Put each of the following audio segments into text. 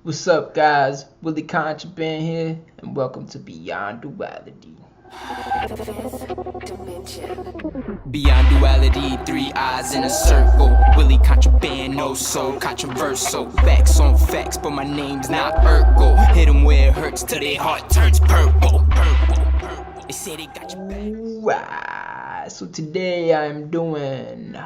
What's up, guys? Willie Contraband here, and welcome to Beyond Duality. Beyond duality, three eyes in a circle. Willie contraband, no soul, controversial. Facts on facts, but my name's not Urkel. Hit 'em where it hurts till their heart turns purple. They say they got your back. So today I'm doing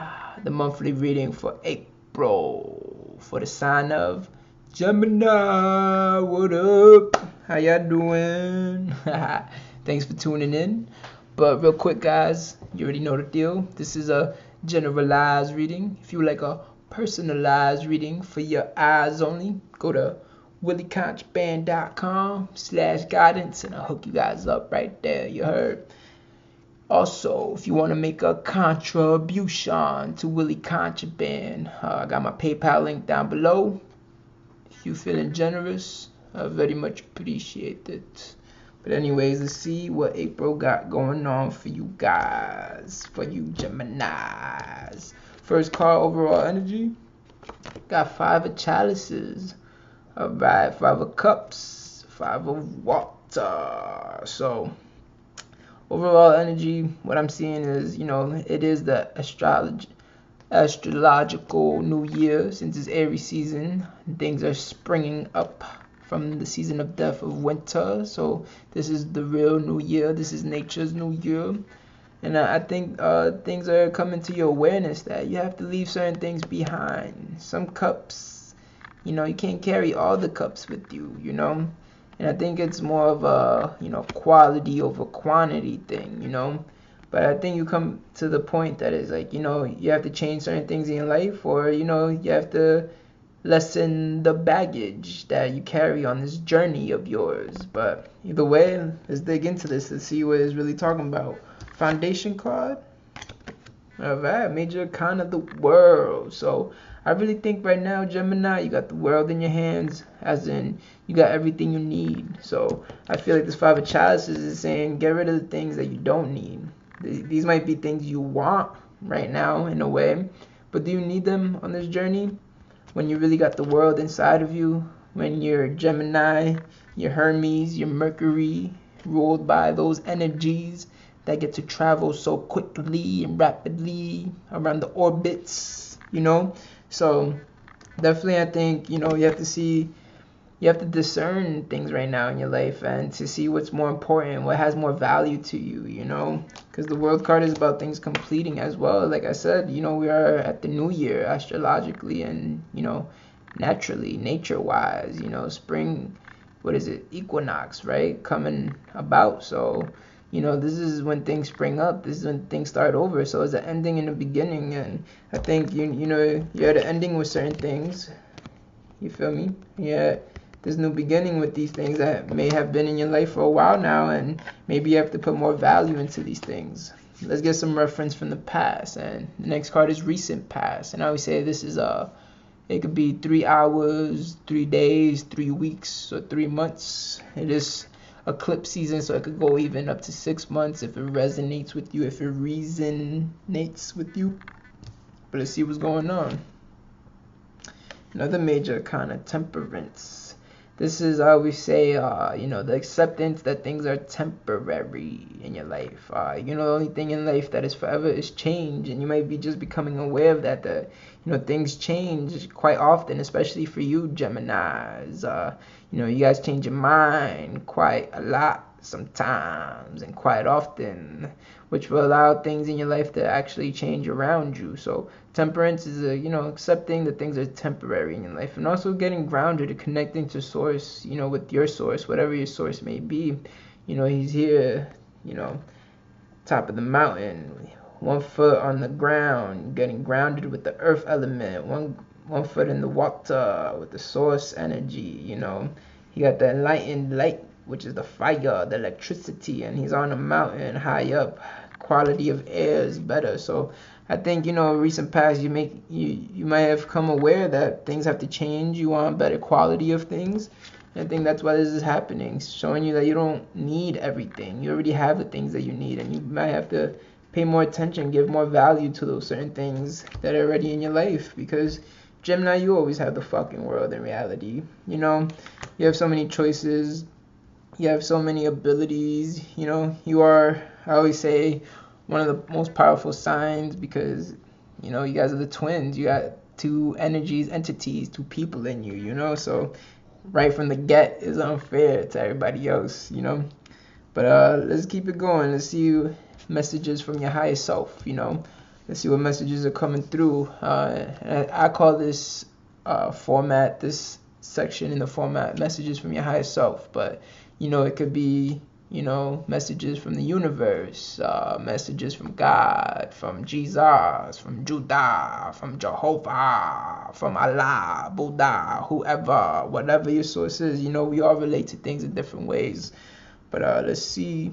the monthly reading for April for the sign of Gemini. What up? How y'all doing? Thanks for tuning in. But real quick, guys, you already know the deal. This is a generalized reading. If you like a personalized reading for your eyes only, go to williecontraband.com/guidance and I'll hook you guys up right there. You heard? Also, if you want to make a contribution to Willie Contraband, I got my PayPal link down below. If you're feeling generous, I very much appreciate it. But anyways, let's see what April got going on for you guys, for you Geminis. First card, overall energy. Got 5 of chalices. Alright, 5 of cups, 5 of water. So, overall energy, what I'm seeing is, it is the astrological new year. Since it's Aries season, things are springing up from the season of death of winter. So this is the real new year. This is nature's new year. And I think things are coming to your awareness that you have to leave certain things behind. Some cups, you can't carry all the cups with you, And I think it's more of a, quality over quantity thing, But I think you come to the point that is like, you have to change certain things in your life, or, you have to lessen the baggage that you carry on this journey of yours. But either way, let's dig into this and see what it's really talking about. Foundation card. Alright, major arcana of the world. So I really think right now, Gemini, you got the world in your hands, as in you got everything you need. So I feel like this 5 of chalices is saying get rid of the things that you don't need. These might be things you want right now in a way, but do you need them on this journey? When you really got the world inside of you, when you're Gemini, you're Hermes, you're Mercury, ruled by those energies that get to travel so quickly and rapidly around the orbits, So definitely I think, you have to discern things right now in your life and to see what's more important, what has more value to you, because the world card is about things completing as well. Like I said, we are at the new year astrologically and, naturally, nature-wise, spring, what is it, equinox, right, coming about. So, this is when things spring up. This is when things start over. So it's an ending and a beginning. And I think, you're at an ending with certain things. You feel me? Yeah. There's new beginning with these things that may have been in your life for a while now, and maybe you have to put more value into these things. Let's get some reference from the past, and the next card is recent past. And I always say this is it could be 3 hours, 3 days, 3 weeks, or 3 months. It is eclipse season, so it could go even up to 6 months if it resonates with you, if it resonates with you. But let's see what's going on. Another major kind of temperance. This is, I always say, the acceptance that things are temporary in your life. The only thing in life that is forever is change, and you might be just becoming aware of that. Things change quite often, especially for you Geminis. You guys change your mind quite a lot sometimes and quite often, which will allow things in your life to actually change around you. So temperance is accepting that things are temporary in your life, and also getting grounded and connecting to source, with your source, whatever your source may be. He's here, top of the mountain, 1 foot on the ground, getting grounded with the earth element, one foot in the water with the source energy. He got the enlightened light, which is the fire, the electricity, and he's on a mountain high up. Quality of air is better. So I think, recent past, you might have come aware that things have to change. You want better quality of things. And I think that's why this is happening, showing you that you don't need everything. You already have the things that you need, and you might have to pay more attention, give more value to those certain things that are already in your life, because Gemini, you always have the fucking world in reality. You know, you have so many choices. You have so many abilities. You know, you are, I always say, one of the most powerful signs because, you know, you guys are the twins. You got two energies, entities, two people in you, you know? So right from the get is unfair to everybody else, you know? But let's keep it going. Let's see messages from your higher self, you know? Let's see what messages are coming through. I call this format, this section in the format, messages from your higher self. But, you know, it could be, you know, messages from the universe, messages from God, from Jesus, from Judah, from Jehovah, from Allah, Buddha, whoever, whatever your source is. You know, we all relate to things in different ways. But let's see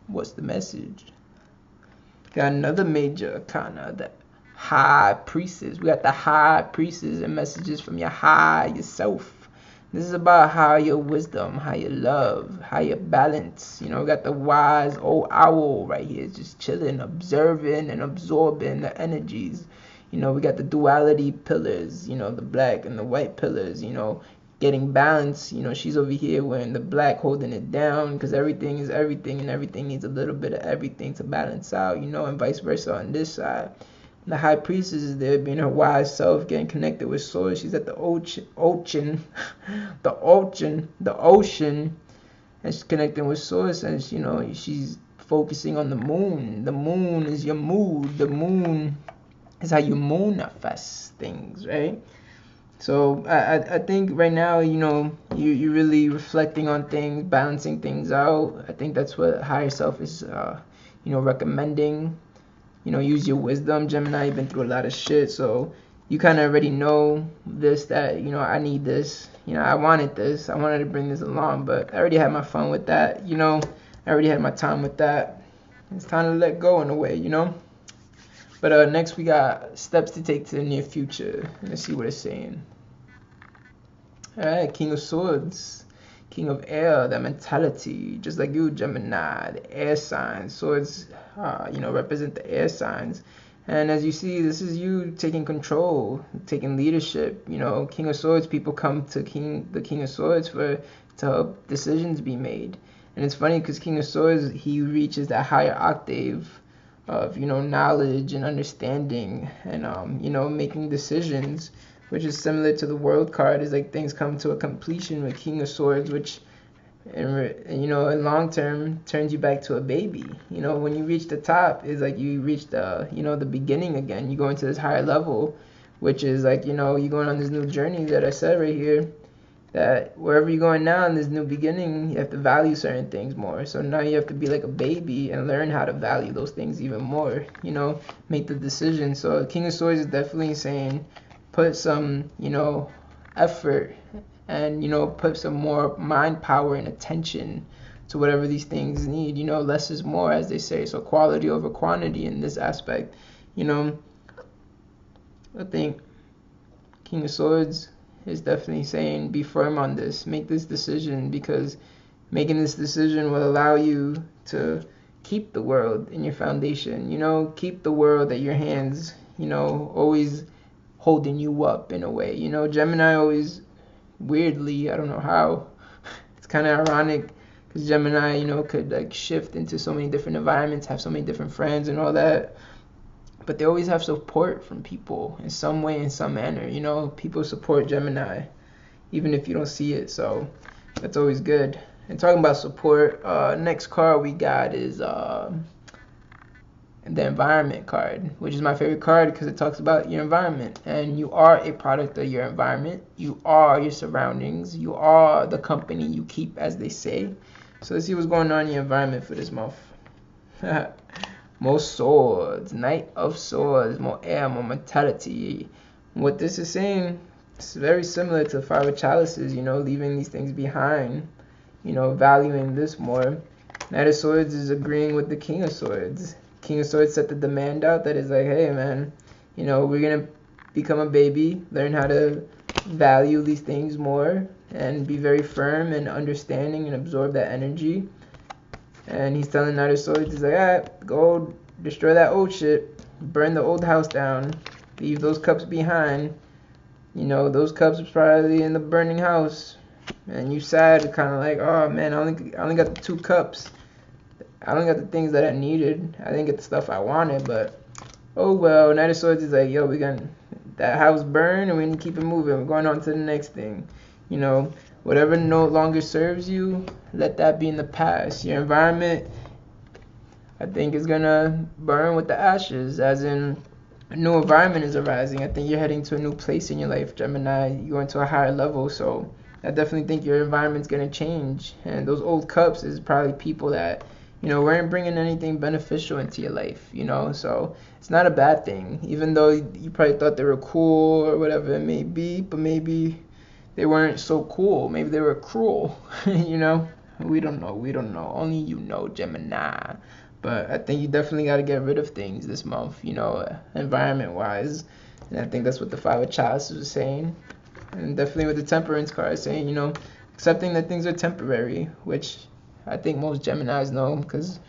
what's the message. Got another major arcana, the high priestess. We got the high priestess and messages from your higher self. This is about higher wisdom, higher love, higher balance. You know, we got the wise old owl right here, just chilling, observing and absorbing the energies. You know, we got the duality pillars, you know, the black and the white pillars, you know, getting balance. You know, she's over here wearing the black, holding it down, because everything is everything and everything needs a little bit of everything to balance out, you know, and vice versa on this side. The high priestess is there being her wise self, getting connected with source. She's at the ocean, the ocean, and she's connecting with source, and you know, she's focusing on the moon. The moon is your mood. The moon is how you manifest things, right? So I think right now, you know, you're really reflecting on things, balancing things out. I think that's what higher self is, you know, recommending. You know, use your wisdom. Gemini, you've been through a lot of shit, so you kind of already know this, that, you know, I need this. You know, I wanted this. I wanted to bring this along, but I already had my fun with that, you know. I already had my time with that. It's time to let go in a way, you know. But next we got steps to take to the near future. Let's see what it's saying. Alright, King of Swords. King of Air, that mentality. Just like you, Gemini, the air signs. Swords, you know, represent the air signs. And as you see, this is you taking control, taking leadership. You know, King of Swords, people come to the King of Swords to help decisions be made. And it's funny because King of Swords, he reaches that higher octave of, you know, knowledge and understanding and, you know, making decisions, which is similar to the World card. Is like things come to a completion with King of Swords, which, you know, in long term turns you back to a baby. You know, when you reach the top, is like you reach the, you know, the beginning again. You go into this higher level, which is like, you know, you're going on this new journey that I said right here, that wherever you're going now in this new beginning, you have to value certain things more. So now you have to be like a baby and learn how to value those things even more, you know, make the decision. So King of Swords is definitely saying put some, you know, effort and, you know, put some more mind power and attention to whatever these things need. You know, less is more, as they say. So quality over quantity in this aspect. You know, I think King of Swords is definitely saying be firm on this, make this decision, because making this decision will allow you to keep the world in your foundation, you know, keep the world at your hands, you know, always holding you up in a way. You know, Gemini always, weirdly, I don't know how, it's kind of ironic because Gemini, you know, could like shift into so many different environments, have so many different friends and all that, but they always have support from people in some way, in some manner. You know, people support Gemini, even if you don't see it. So that's always good. And talking about support, next card we got is the environment card, which is my favorite card because it talks about your environment. And you are a product of your environment. You are your surroundings. You are the company you keep, as they say. So let's see what's going on in your environment for this month. More swords, Knight of Swords, more air, more mentality. What this is saying, it's very similar to Five of Chalices, you know, leaving these things behind, you know, valuing this more. Knight of Swords is agreeing with the King of Swords. King of Swords set the demand out that is like, hey man, you know, we're going to become a baby, learn how to value these things more and be very firm and understanding and absorb that energy. And he's telling Knight of Swords, he's like, alright, go destroy that old shit, burn the old house down, leave those cups behind, You know, those cups was probably in the burning house, and you sad, kind of like, oh man, I only got the 2 cups. I don't got the things that I needed. I didn't get the stuff I wanted, but oh well. Knight of Swords is like, yo, we gonna that house burn, and we need to keep it moving. We're going on to the next thing. You know, whatever no longer serves you, let that be in the past. Your environment, I think, is gonna burn with the ashes, as in a new environment is arising. I think you're heading to a new place in your life, Gemini. You're going to a higher level, so I definitely think your environment's gonna change. And those old cups is probably people that, you know, weren't bringing anything beneficial into your life, you know, so it's not a bad thing, even though you probably thought they were cool or whatever it may be, but maybe they weren't so cool. Maybe they were cruel, you know. We don't know. Only you know, Gemini. But I think you definitely got to get rid of things this month, you know, environment-wise. And I think that's what the Five of Chalices was saying. And definitely with the Temperance card saying, you know, accepting that things are temporary, which I think most Geminis know, because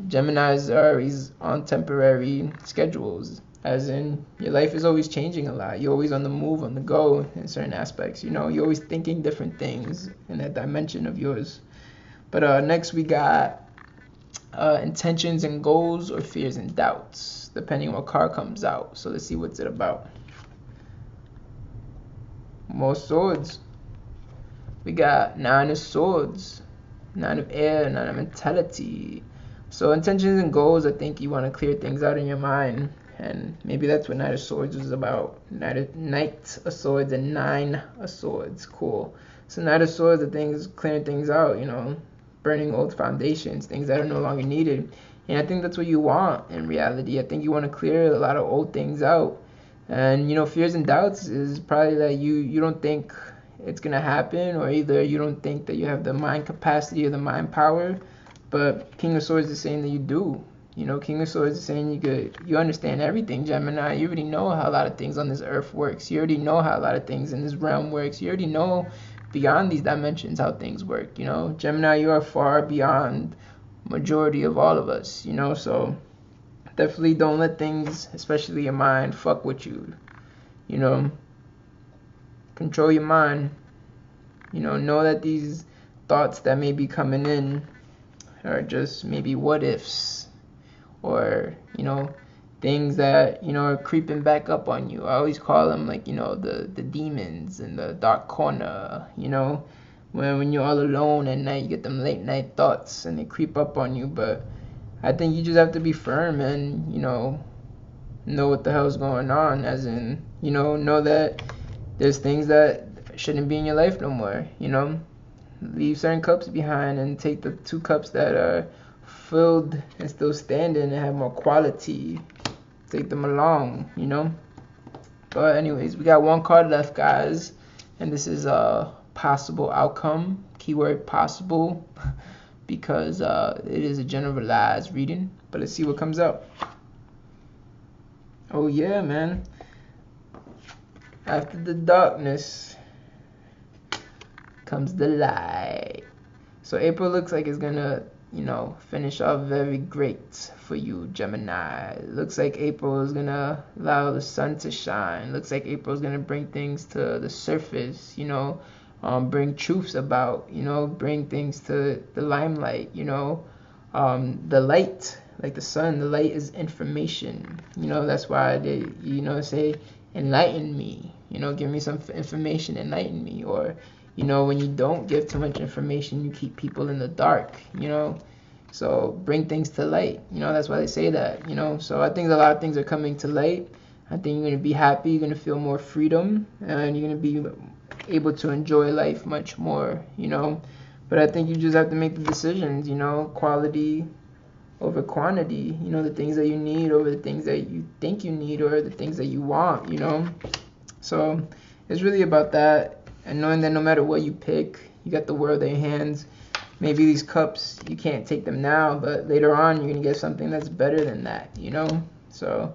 Geminis are always on temporary schedules, as in your life is always changing a lot. You're always on the move, on the go in certain aspects, you know. You're always thinking different things in that dimension of yours. But next we got intentions and goals, or fears and doubts, depending on what card comes out. So let's see what's it about. More swords. We got 9 of Swords, 9 of Air, 9 of Mentality. So intentions and goals, I think you want to clear things out in your mind, and maybe that's what Knight of Swords was about. Knight of Swords and 9 of Swords. Cool. So Knight of Swords, I think, is clearing things out, you know, burning old foundations, things that are no longer needed. And I think that's what you want in reality. I think you want to clear a lot of old things out. And, you know, fears and doubts is probably that you don't think it's going to happen, or either you don't think that you have the mind capacity or the mind power. But King of Swords is saying that you do. You know, King of Swords is saying you understand everything, Gemini. You already know how a lot of things on this earth works. You already know how a lot of things in this realm works. You already know beyond these dimensions how things work, you know. Gemini, you are far beyond majority of all of us, you know. So definitely don't let things, especially your mind, fuck with you, you know. Control your mind. You know that these thoughts that may be coming in are just maybe what ifs, or, you know, things that, you know, are creeping back up on you. I always call them, like, you know, the demons in the dark corner, you know, when you're all alone at night, you get them late night thoughts and they creep up on you. But I think you just have to be firm and, you know what the hell's going on, as in, you know that there's things that shouldn't be in your life no more, you know. Leave certain cups behind and take the 2 cups that are filled and still standing and have more quality. Take them along, you know. But anyways, we got 1 card left, guys, and this is a possible outcome, keyword possible, because it is a generalized reading. But let's see what comes out. Oh yeah, man. After the darkness comes the light. So April looks like it's gonna, you know, finish off very great for you, Gemini. Looks like April is gonna allow the sun to shine. Looks like April is gonna bring things to the surface, you know, bring truths about, you know, bring things to the limelight, you know. The light, like the sun, the light is information, you know. That's why they, you know, say enlighten me, you know, give me some information, enlighten me. Or, you know, when you don't give too much information, you keep people in the dark, you know. So bring things to light, you know. That's why they say that, you know. So I think a lot of things are coming to light. I think you're going to be happy, you're going to feel more freedom, and you're going to be able to enjoy life much more, you know. But I think you just have to make the decisions, you know, quality over quantity, you know, the things that you need over the things that you think you need, or the things that you want, you know. So it's really about that, and knowing that no matter what you pick, you got the world in your hands. Maybe these cups, you can't take them now, but later on you're going to get something that's better than that, you know. So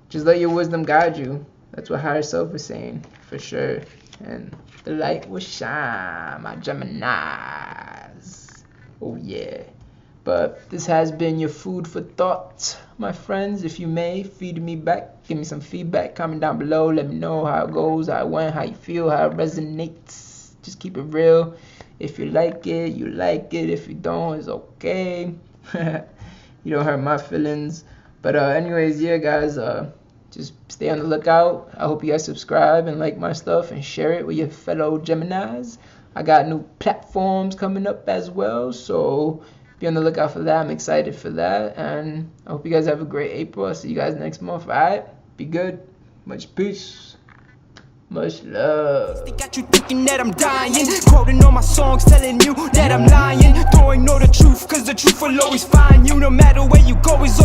just let your wisdom guide you. That's what higher self is saying, for sure. And the light will shine, my Geminis. Oh yeah. But this has been your food for thought, my friends. If you may, feed me back. Give me some feedback. Comment down below. Let me know how it goes, how it went, how you feel, how it resonates. Just keep it real. If you like it, you like it. If you don't, it's okay. You don't hurt my feelings. But anyways, yeah, guys, just stay on the lookout. I hope you guys subscribe and like my stuff and share it with your fellow Geminis. I got new platforms coming up as well, so be on the lookout for that. I'm excited for that, and I hope you guys have a great April. I'll see you guys next month. All right, be good. Much peace, much love. They got you thinking that I'm dying, quoting all my songs, telling you that I'm lying, throwing all the truth, cause the truth will always find you. No matter where you go, it's